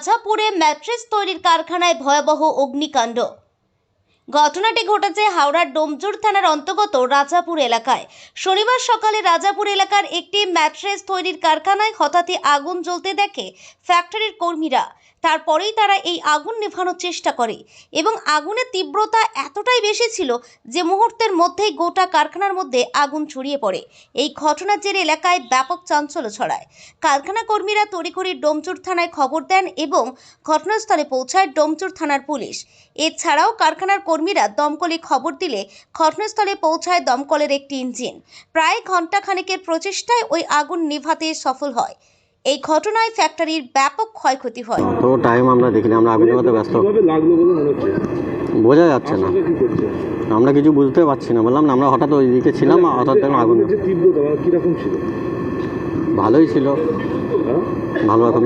রাজাপুরে mattress তৈরির কারখানায় ভয়াবহ অগ্নিকাণ্ড। ঘটনাটি ঘটেছে হাওড়ার ডোমজুর থানার অন্তর্গত রাজাপুর এলাকায়। শনিবার সকালে রাজাপুর এলাকার একটি ম্যাট্রেস তৈরির কারখানায় হঠাৎই আগুন জ্বলতে দেখে ফ্যাক্টরির কর্মীরা। তারপরেই তারা এই আগুন নেভানোর চেষ্টা করে এবং আগুনের তীব্রতা এতটাই বেশি ছিল যে মুহূর্তের মধ্যেই গোটা কারখানার মধ্যে আগুন ছড়িয়ে পড়ে। এই ঘটনার জেরে এলাকায় ব্যাপক চাঞ্চল্য ছড়ায়। কারখানা কর্মীরা তড়িঘড়ি ডোমজুর থানায় খবর দেন এবং ঘটনাস্থলে পৌঁছায় ডোমজুর থানার পুলিশ। এছাড়াও কারখানার কর্মীরা দমকলে খবর দিলে ঘটনাস্থলে পৌঁছায় দমকলের একটি ইঞ্জিন। প্রায় ঘণ্টাখানেকের প্রচেষ্টায় ওই আগুন নেভাতে সফল হয়। এই ঘটনায় ফ্যাক্টরির ব্যাপক ক্ষয়ক্ষতি হয়। তো টাইম আমরা দেখিনি, আমরা আগুন নেভাতে ব্যস্ত। বোঝা যাচ্ছে না, আমরা কিছু বুঝতে পারছি না। বললাম না, আমরা হঠাৎ ওইদিকে ছিলাম, হঠাৎ আগুন। ভালোই ছিল, ভালো রকম।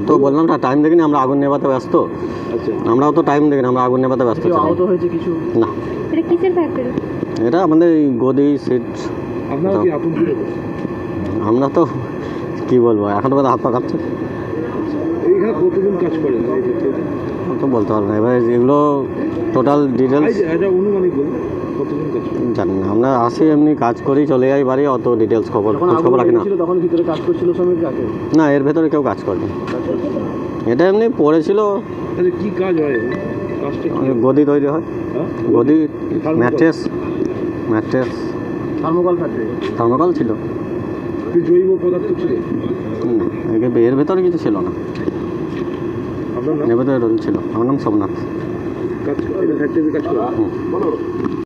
তো বললাম না, টাইম দেখিনি, আমরা আগুন নেভাতে ব্যস্ত। আমরাও তো টাইম দেখিনি, আমরা আগুন নেভাতে ব্যস্ত ছিলাম। না, এটা কিসের ফ্যাক্টরি? এটা আমাদের এই গদি সিট। আমরা তো কি বলবো, এখন তো হাত পা কাঁপছে। তো বলতে পারবো না, এবার এগুলো টোটাল ডিটেলস জানি না। আমরা আসি এমনি কাজ করি, চলে যাই বাড়ি, অত ডিটেলস খবর রাখি না। না, এর ভেতরে কেউ কাজ করেনি, এটা এমনি পড়েছিল। কি কাজ হয়? গদি তৈরি হয়, গদি ম্যাট্রেস থার্মোকল ছিল। জৈব পদার্থ ছিল না, এর ভেতরে কিছু ছিল না। এর ভেতরে ছিল। আমার নাম সোমনাথ। কাজ